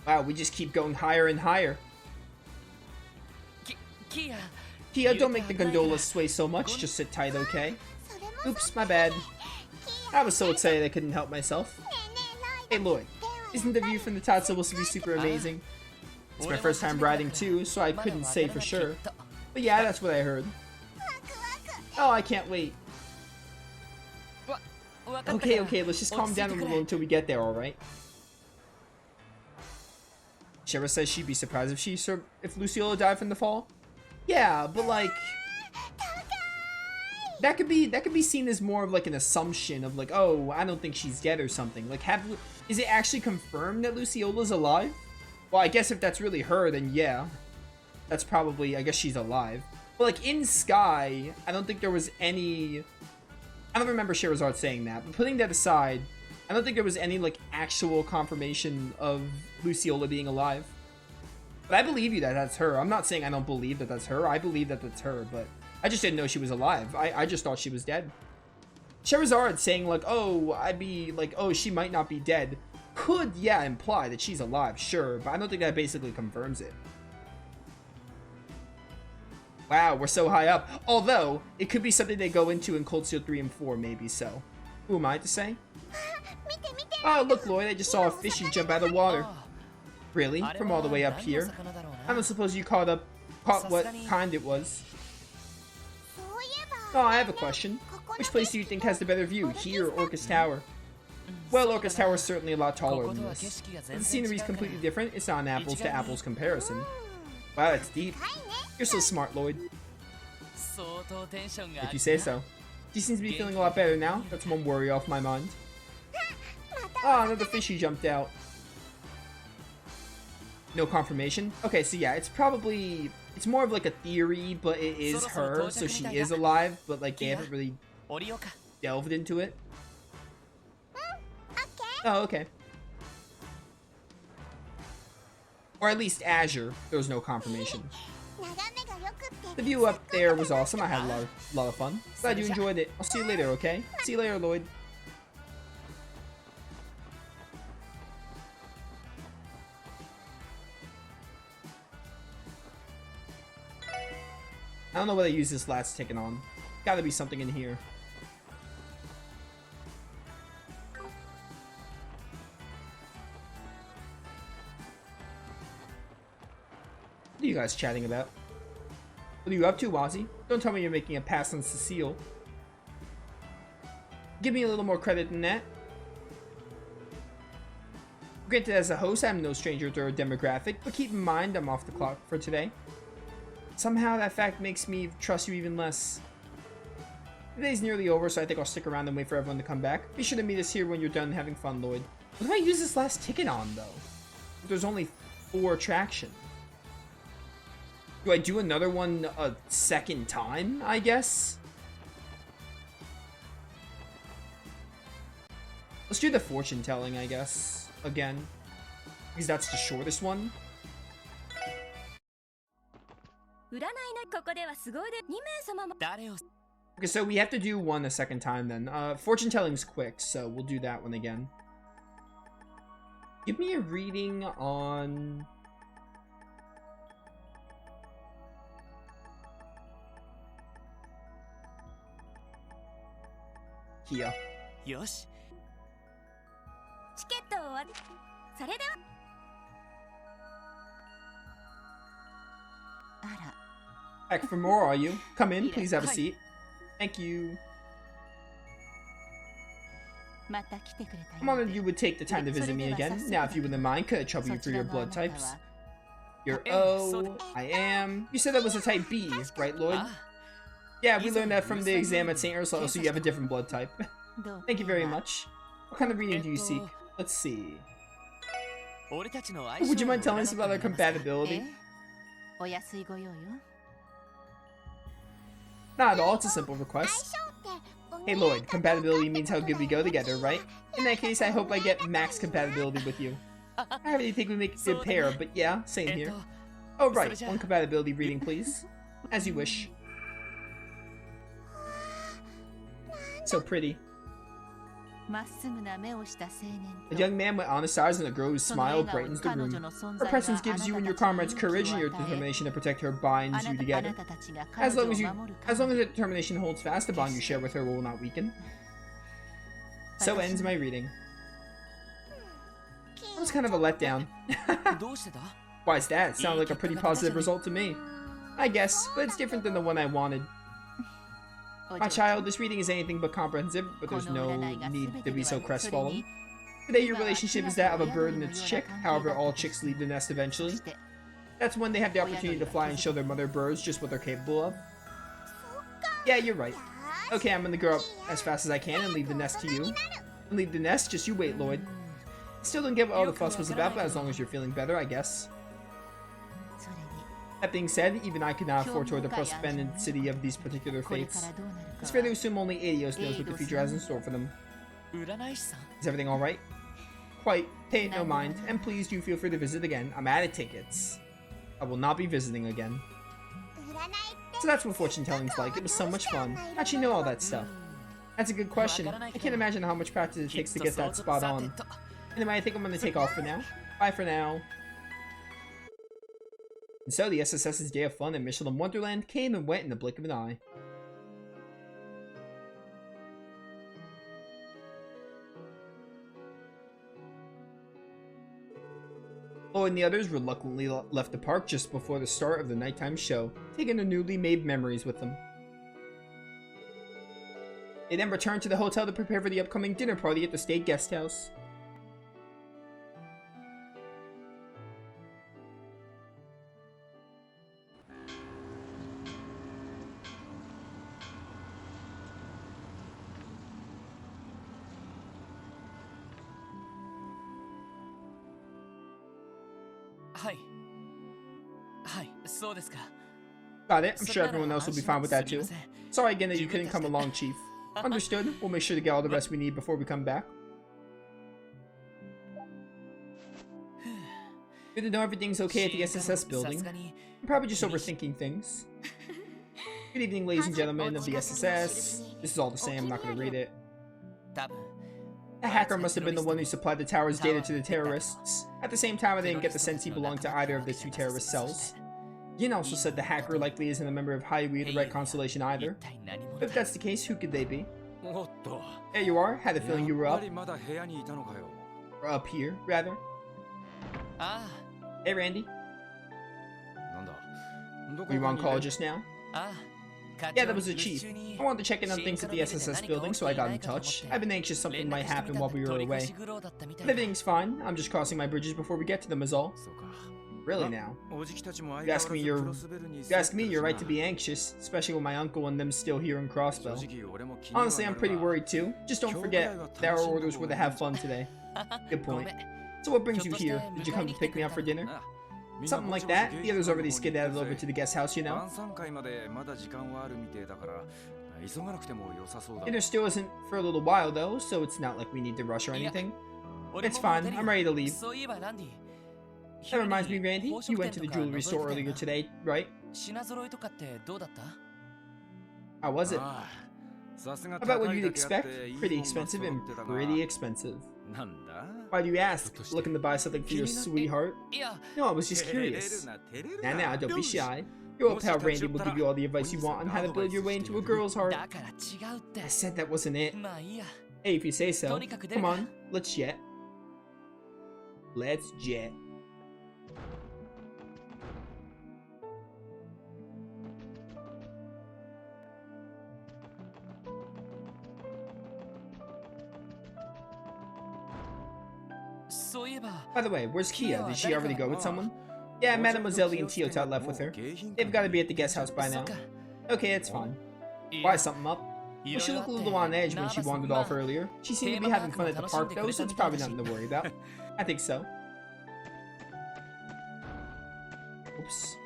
Wow, we just keep going higher and higher. Kia, don't make the gondolas sway so much. Just sit tight, okay? Oops, my bad. I was so excited I couldn't help myself. Hey, Lloyd. Isn't the view from the top supposed to be super amazing? It's my first time riding too, so I couldn't say for sure. But yeah, that's what I heard. Oh, I can't wait. Okay, let's just calm down a little until we get there, alright? Shara says she'd be surprised if Luciola died from the fall. Yeah, but like that could be seen as more of like an assumption of like, oh, I don't think she's dead or something. Like, is it actually confirmed that Luciola's alive? Well, I guess if that's really her, then yeah, that's probably, I guess she's alive. But like in Sky, I don't think there was any. I don't remember Sherazade saying that, but putting that aside, I don't think there was any like actual confirmation of Luciola being alive. But I believe you that that's her. I'm not saying I don't believe that that's her. I believe that that's her, but I just didn't know she was alive. I just thought she was dead. Sherazade saying like, oh, I'd be like, oh, she might not be dead, could, yeah, imply that she's alive, sure, but I don't think that basically confirms it. Wow, we're so high up. Although, it could be something they go into in Cold Steel 3 and 4, maybe so. Who am I to say? Oh, look, Lloyd, I just saw a fishy jump out of the water. Really? From all the way up here? I don't suppose you caught what kind it was. Oh, I have a question. Which place do you think has the better view, here or Orcus Tower? Well, Orcus Tower is certainly a lot taller than this. But the scenery's completely different. It's not an apples to apples comparison. Wow, that's deep. You're so smart, Lloyd. If you say so. She seems to be feeling a lot better now. That's one worry off my mind. Oh, another fishy jumped out. No confirmation? Okay, so yeah, it's more of like a theory, but it is her, so she is alive, but like they haven't really delved into it. Oh, okay. Or at least Azure, there was no confirmation. The view up there was awesome. I had a lot of fun. Glad you enjoyed it. I'll see you later, okay? See you later, Lloyd. I don't know what I use this last ticket on. Gotta be something in here. What are you guys chatting about? What are you up to, Wazzy? Don't tell me you're making a pass on Cecile. Give me a little more credit than that. Granted, as a host, I'm no stranger to her demographic, but keep in mind I'm off the clock for today. Somehow that fact makes me trust you even less. The day's nearly over, so I think I'll stick around and wait for everyone to come back. Be sure to meet us here when you're done having fun, Lloyd. What do I use this last ticket on, though? There's only 4 attractions. Do I do another one a second time, I guess? Let's do the fortune telling, I guess, again. Because that's the shortest one. Okay, so we have to do one a second time then. Fortune telling's quick, so we'll do that one again. Give me a reading on... Kia. Back for more, are you? Come in, please have a seat. Thank you. I'm honored you would take the time to visit me again. Now, if you wouldn't mind, could I trouble you for your blood types? You're O, I am. You said that was a type B, right, Lloyd? Yeah, we learned that from the exam at St. Ursula, so you have a different blood type. Thank you very much. What kind of reading do you seek? Let's see. Would you mind telling us about our compatibility? Not at all, it's a simple request. Hey Lloyd, compatibility means how good we go together, right? In that case, I hope I get max compatibility with you. I really think we make a good pair, but yeah, same here. Oh right, one compatibility reading please. As you wish. So pretty. A young man with honest eyes and a girl whose smile brightens the room. Her presence gives you and your comrades courage, and your determination to protect her binds you together. As long as the determination holds fast, the bond you share with her will not weaken. So ends my reading. That was kind of a letdown. Why's that? Sounded like a pretty positive result to me. I guess, but it's different than the one I wanted. My child, this reading is anything but comprehensive, but there's no need to be so crestfallen. Today your relationship is that of a bird and its chick, however all chicks leave the nest eventually. That's when they have the opportunity to fly and show their mother birds just what they're capable of. Yeah, you're right. Okay, I'm gonna grow up as fast as I can and leave the nest to you. And leave the nest? Just you wait, Lloyd. Still don't get what all the fuss was about, but as long as you're feeling better, I guess. That being said, even I could not foretold the prosperity of these particular fates. It's fair to assume only Adios knows what the future has in store for them. Is everything alright? Quite. Pay it no mind, and please do feel free to visit again. I'm out of tickets. I will not be visiting again. So that's what fortune telling's like. It was so much fun. How'd you know all that stuff? That's a good question. I can't imagine how much practice it takes to get that spot on. Anyway, I think I'm gonna take off for now. Bye for now. And so the SSS's day of fun in Michelin Wonderland came and went in the blink of an eye. Lloyd and the others reluctantly left the park just before the start of the nighttime show, taking their newly made memories with them. They then returned to the hotel to prepare for the upcoming dinner party at the state guest house. Got it. I'm sure everyone else will be fine with that too. Sorry again that you couldn't come along, Chief. Understood. We'll make sure to get all the rest we need before we come back. Good to know everything's okay at the SSS building. I'm probably just overthinking things. Good evening, ladies and gentlemen of the SSS. This is all the same. I'm not going to read it. A hacker must have been the one who supplied the tower's data to the terrorists. At the same time, I didn't get the sense he belonged to either of the two terrorist cells. Yin also said the hacker likely isn't a member of Highway, the Red Constellation either. But if that's the case, who could they be? There you are. Had a feeling you were up. Or up here, rather. Hey, Randy. Were you on call just now? Yeah, that was the chief. I wanted to check in on things at the SSS building, so I got in touch. I've been anxious something might happen while we were away. But everything's fine. I'm just crossing my bridges before we get to them is all. Really now? You ask me, you're right to be anxious, especially with my uncle and them still here in Crossbow. Honestly, I'm pretty worried too. Just don't forget that our orders were to have fun today. Good point. So what brings you here? Did you come to pick me up for dinner? Something like that. The others already skedaddled over to the guest house, you know. Dinner still isn't for a little while though, so it's not like we need to rush or anything. It's fine. I'm ready to leave. That reminds me, Randy, you went to the jewelry store earlier today, right? How was it? About what you'd expect? Pretty expensive and pretty expensive. Why do you ask? Looking to buy something for your sweetheart? No, I was just curious. Nah, don't be shy. Your old pal Randy will give you all the advice you want on how to build your way into a girl's heart. I said that wasn't it. Hey, if you say so. Come on, let's jet. Let's jet. By the way, where's Kia? Did she already go with someone? Yeah, Mademoiselle and Teotat left with her. They've got to be at the guest house by now. Okay, it's fine. Why, something up? Well, she looked a little on edge when she wandered off earlier. She seemed to be having fun at the park though, so it's probably nothing to worry about. I think so. Oops.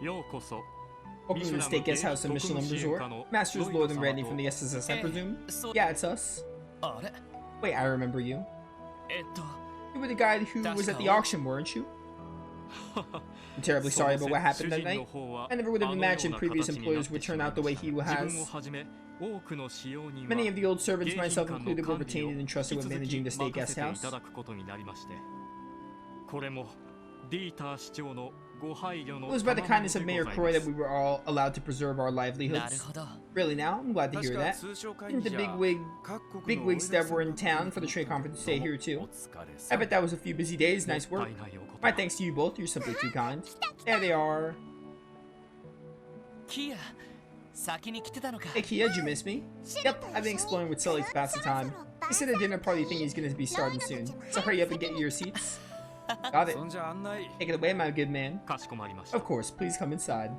Welcome to the State Guest House and Michelin Resort. Masters Lord and Randy from the SSS, I presume? Yeah, it's us. Wait, I remember you. You were the guy who was at the auction, weren't you? I'm terribly sorry about what happened that night. I never would have imagined previous employers would turn out the way he has. Many of the old servants, myself included, were retained and entrusted with managing the State Guest House. It was by the kindness of Mayor Croy that we were all allowed to preserve our livelihoods. Really now? I'm glad to hear that. Didn't the bigwigs that were in town for the trade conference stay here too? I bet that was a few busy days. Nice work. My thanks to you both. You're simply too kind. There they are. Hey Kia, did you miss me? Yep, I've been exploring with Sully to pass the time. He said a dinner party thing is going to be starting soon, so hurry up and get your seats. Got it. Take it away, my good man. Of course, please come inside.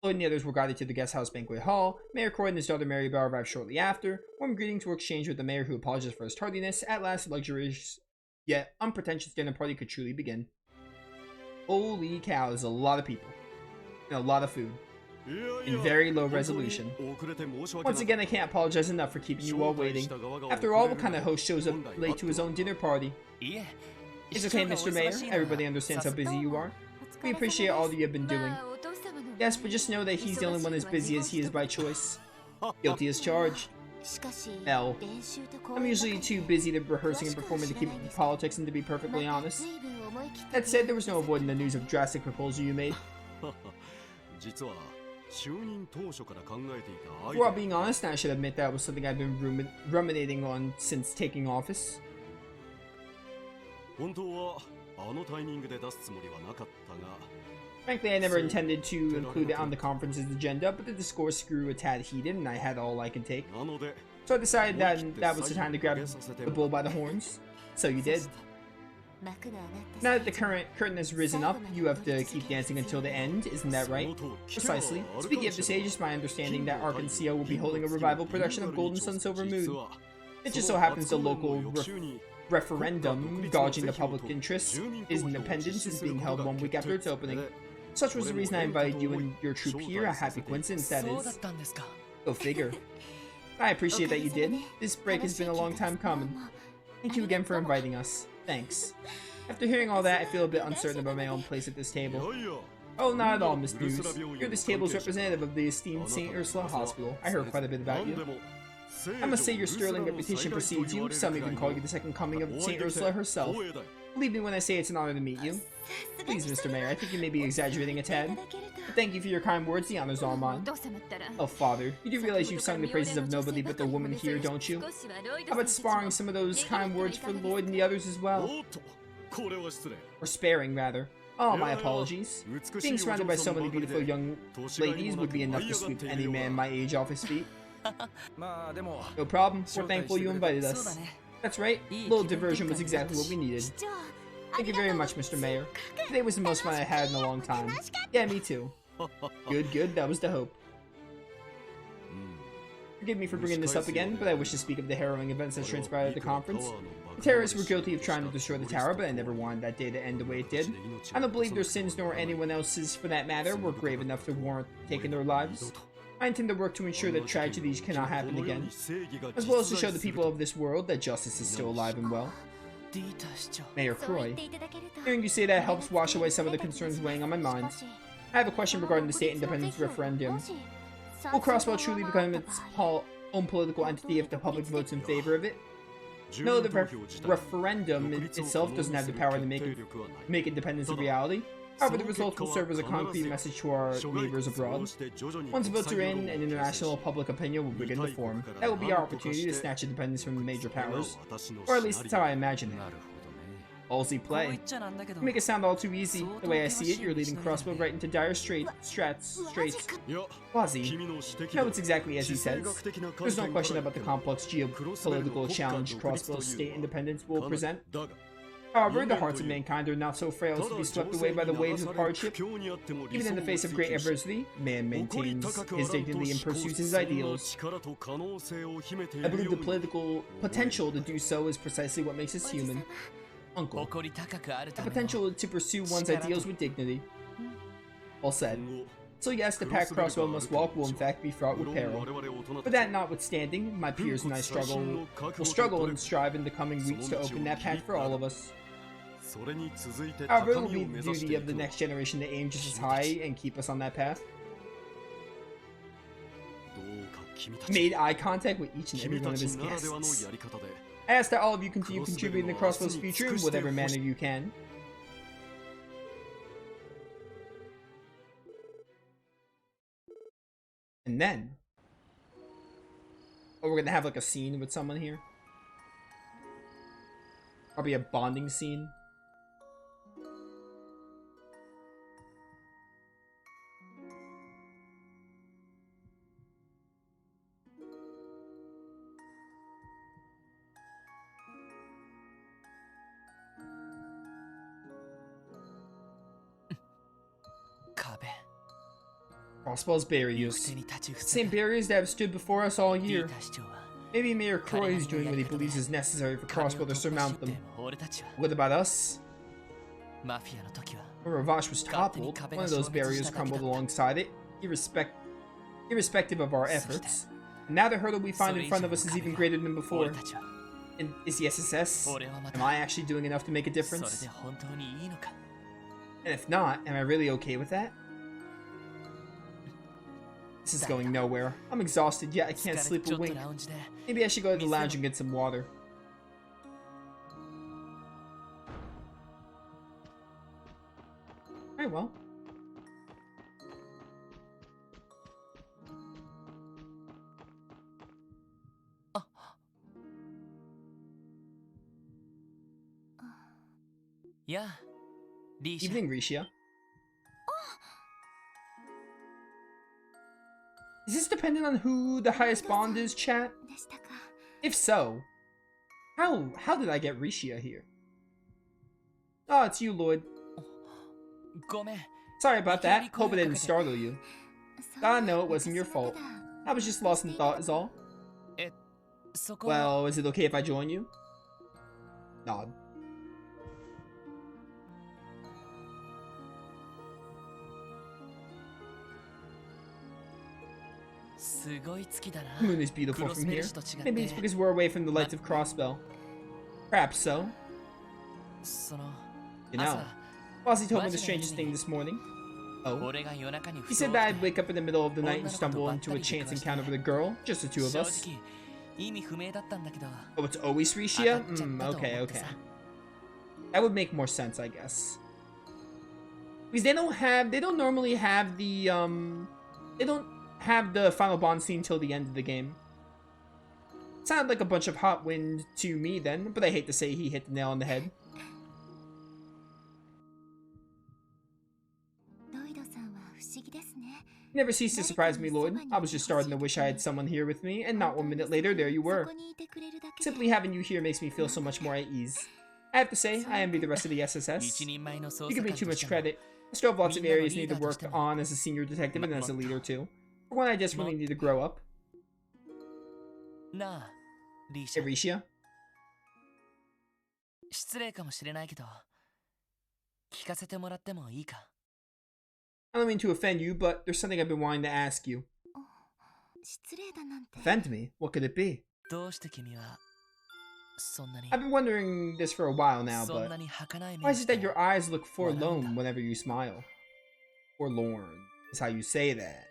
Lloyd and the others were guided to the guest house banquet hall. Mayor Croy and his daughter Mary Bell arrived shortly after. Warm greetings were exchanged with the mayor, who apologized for his tardiness. At last, the luxurious yet unpretentious dinner party could truly begin. Holy cow, there's a lot of people. And a lot of food. In very low resolution. Once again, I can't apologize enough for keeping you all waiting. After all, what kind of host shows up late to his own dinner party? It's okay, Mr. Mayor. Everybody understands how busy you are. We appreciate all that you have been doing. Yes, but just know that he's the only one as busy as he is by choice. Guilty as charged. L. I'm usually too busy to rehearsing and performing to keep up with politics and to be perfectly honest. That said, there was no avoiding the news of drastic proposal you made. Well, being honest, I should admit that was something I've been ruminating on since taking office. Frankly, I never intended to include it on the conference's agenda, but the discourse grew a tad heated and I had all I could take. So I decided that was the time to grab the bull by the horns. So you did. Now that the curtain has risen up, you have to keep dancing until the end, isn't that right? Precisely. Speaking of the stage, it's my understanding that Ark and CO will be holding a revival production of Golden Sun Silver Moon. It just so happens the local referendum, gauging the public interest, is independence, is being held 1 week after its opening. Such was the reason I invited you and your troupe here, a happy coincidence that is. Go figure. I appreciate that you did. This break has been a long time coming. Thank you again for inviting us. Thanks. After hearing all that, I feel a bit uncertain about my own place at this table. Oh, not at all, Miss News. You're this table's representative of the esteemed St. Ursula Hospital. I heard quite a bit about you. I must say your sterling reputation precedes you. Some even call you the second coming of St. Ursula herself. Believe me when I say it's an honor to meet you. Please, Mr. Mayor, I think you may be exaggerating a tad. But thank you for your kind words, the honor's all mine. Oh, Father, you do realize you've sung the praises of nobody but the woman here, don't you? How about sparring some of those kind words for Lloyd and the others as well? Or sparing, rather. Oh, my apologies. Being surrounded by so many beautiful young ladies would be enough to sweep any man my age off his feet. No problem, we're thankful you invited us. That's right, a little diversion was exactly what we needed. Thank you very much, Mr. Mayor. Today was the most fun I had in a long time. Yeah, me too. Good, that was the hope. Forgive me for bringing this up again, but I wish to speak of the harrowing events that transpired at the conference. The terrorists were guilty of trying to destroy the tower, but I never wanted that day to end the way it did. I don't believe their sins, nor anyone else's for that matter, were grave enough to warrant taking their lives. I intend to work to ensure that tragedies cannot happen again, as well as to show the people of this world that justice is still alive and well. Mayor Croy, hearing you say that helps wash away some of the concerns weighing on my mind. I have a question regarding the state independence referendum. Will Crosswell truly become its own political entity if the public votes in favor of it? No, the referendum itself doesn't have the power to make independence a reality. However, the results will serve as a concrete message to our neighbors abroad. Once votes are in, and international public opinion will begin to form. That will be our opportunity to snatch independence from the major powers. Or at least that's how I imagine it. Ballsy play. You make it sound all too easy. The way I see it, you're leading Crossbow right into dire straits. Quasi. No, it's exactly as he says. There's no question about the complex geopolitical challenge Crossbow's state independence will present. However, the hearts of mankind are not so frail as to be swept away by the waves of hardship. Even in the face of great adversity, man maintains his dignity and pursues his ideals. I believe the political potential to do so is precisely what makes us human. Uncle. The potential to pursue one's ideals with dignity. Well said. So yes, the pack crossbow must walk will in fact be fraught with peril. But that notwithstanding, my peers and I will struggle and strive in the coming weeks to open that path for all of us. However, it will be the duty of the next generation to aim just as high and keep us on that path. Made eye contact with each and every one of his guests. I ask that all of you continue contributing to Crossbow's future in whatever manner you can. And then, oh, we're gonna have like a scene with someone here. Probably a bonding scene. Crossbow's barriers. Same barriers that have stood before us all year. Maybe Mayor Croy is doing what he believes is necessary for Crossbow to surmount them. What about us? When Ravash was toppled, one of those barriers crumbled alongside it, irrespective of our efforts. And now the hurdle we find in front of us is even greater than before. And is the SSS? Am I actually doing enough to make a difference? And if not, am I really okay with that? This is going nowhere. I'm exhausted, yet I can't sleep a wink. Maybe I should go to the lounge and get some water. Alright, well. Evening, Rixia. Is this dependent on who the highest bond is, chat? If so, how did I get Rixia here? Oh, it's you, Lloyd. Sorry about that. Hope it didn't startle you. God, no, it wasn't your fault. I was just lost in thought is all. Well, is it okay if I join you? Nod. The moon is beautiful from here. Maybe it's because we're away from the lights of Crossbell. Perhaps so. You know, Bossy told me the strangest thing this morning. Oh. He said that I'd wake up in the middle of the night and stumble into a chance encounter with a girl, just the two of us. Oh, it's always Rixia? Okay. That would make more sense, I guess. Because they don't normally have the, they don't have the final bond scene till the end of the game. Sounded like a bunch of hot wind to me then, but I hate to say he hit the nail on the head. You never cease to surprise me, Lloyd. I was just starting to wish I had someone here with me, and not 1 minute later, there you were. Simply having you here makes me feel so much more at ease. I have to say, I envy the rest of the SSS. You give me too much credit. I still have lots of areas I need to work on as a senior detective and as a leader too. For one, I desperately need to grow up. Hey, Rixia? I don't mean to offend you, but there's something I've been wanting to ask you. Offend me? What could it be? I've been wondering this for a while now, but why is it that your eyes look forlorn whenever you smile? Forlorn is how you say that.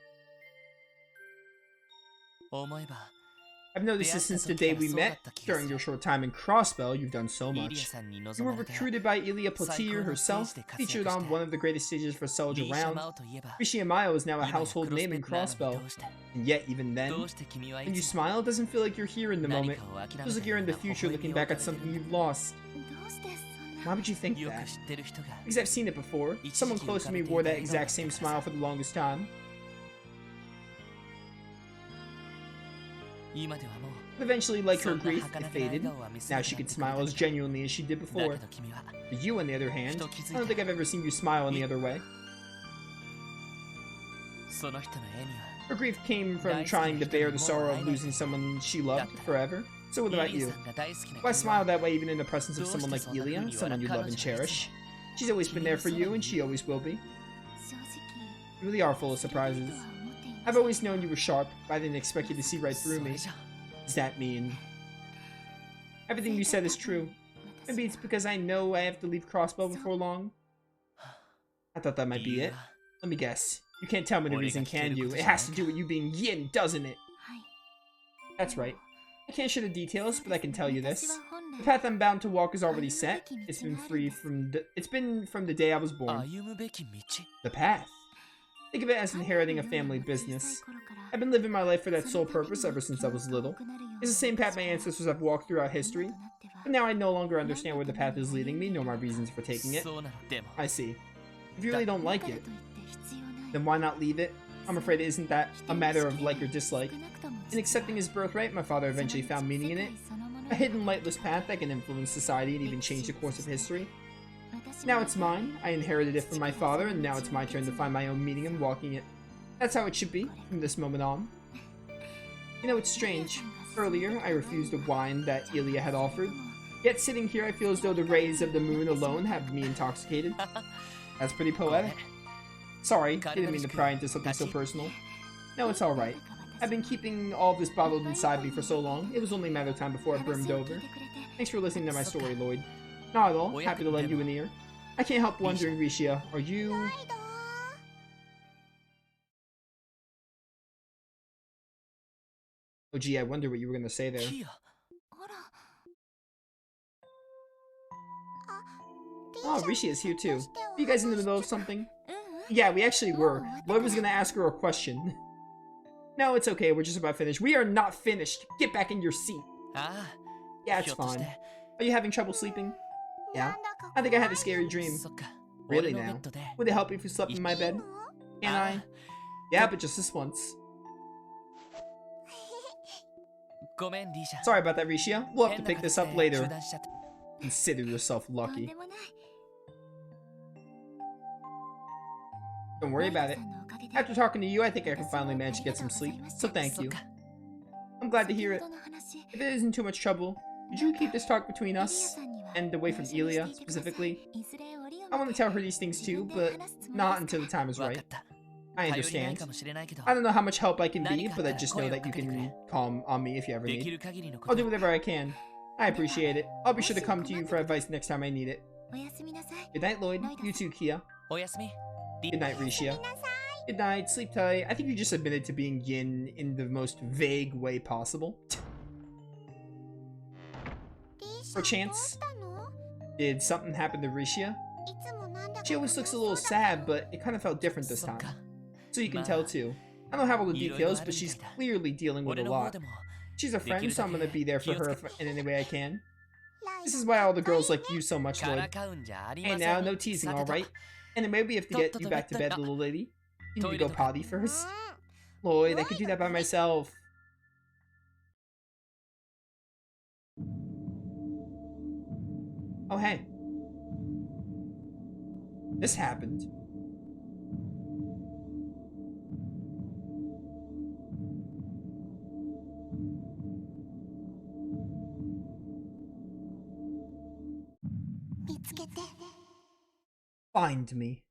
I've noticed this since the day we met. During your short time in Crossbell, you've done so much. You were recruited by Ilia Platier herself, featured on one of the greatest stages for Soldier around. Rixia Mayo is now a household name in Crossbell. And yet, even then, when you smile, it doesn't feel like you're here in the moment. It feels like you're in the future looking back at something you've lost. Why would you think that? Because I've seen it before. Someone close to me wore that exact same smile for the longest time. But eventually, like her grief, it faded. Now she could smile as genuinely as she did before. But you, on the other hand, I don't think I've ever seen you smile any other way. Her grief came from trying to bear the sorrow of losing someone she loved forever. So what about you? Why smile that way even in the presence of someone like Ilia, someone you love and cherish? She's always been there for you, and she always will be. You really are full of surprises. I've always known you were sharp, but I didn't expect you to see right through me. Does that mean? Everything you said is true. Maybe it's because I know I have to leave Crossbow before long. I thought that might be it. Let me guess. You can't tell me the reason, can you? It has to do with you being yin, doesn't it? That's right. I can't share the details, but I can tell you this. The path I'm bound to walk is already set. It's been from the day I was born. The path. Think of it as inheriting a family business. I've been living my life for that sole purpose ever since I was little. It's the same path my ancestors have walked throughout history. But now I no longer understand where the path is leading me, nor my reasons for taking it. I see. If you really don't like it, then why not leave it? I'm afraid it isn't that a matter of like or dislike. In accepting his birthright, my father eventually found meaning in it. A hidden, lightless path that can influence society and even change the course of history. Now it's mine. I inherited it from my father, and now it's my turn to find my own meaning in walking it. That's how it should be, from this moment on. You know, it's strange. Earlier, I refused the wine that Ilya had offered. Yet sitting here, I feel as though the rays of the moon alone have me intoxicated. That's pretty poetic. Sorry, didn't mean to pry into something so personal. No, it's alright. I've been keeping all of this bottled inside me for so long, it was only a matter of time before it brimmed over. Thanks for listening to my story, Lloyd. Not at all, happy to lend you an ear. I can't help wondering, Rixia, are you... Oh gee, I wonder what you were gonna say there. Oh, Rixia is here too. Are you guys in the middle of something? Yeah, we actually were. Lloyd was gonna ask her a question. No, it's okay, we're just about finished. We are not finished! Get back in your seat! Yeah, it's fine. Are you having trouble sleeping? Yeah. I think I had a scary dream. Really now? Would it help if you slept in my bed? Can I? Yeah, but just this once. Sorry about that, Rixia. We'll have to pick this up later. Consider yourself lucky. Don't worry about it. After talking to you, I think I can finally manage to get some sleep, so thank you. I'm glad to hear it. If it isn't too much trouble, could you keep this talk between us? And away from Ilya, specifically? I want to tell her these things too, but not until the time is right. I understand. I don't know how much help I can be, but I just know that you can call on me if you ever need. I'll do whatever I can. I appreciate it. I'll be sure to come to you for advice next time I need it. Good night, Lloyd. You too, Kia. Good night, Rixia. Good night, sleep tight. I think you just admitted to being yin in the most vague way possible. Perchance, did something happen to Rixia? She always looks a little sad, but it kind of felt different this time. So you can tell too. I don't have all the details, but she's clearly dealing with a lot. She's a friend, so I'm gonna be there for her in any way I can. This is why all the girls like you so much, Lloyd. Hey now, no teasing, alright? Anyway, we have to get you back to bed, little lady. You need to go potty first. Lloyd, I could do that by myself. Oh hey. This happened. Find me.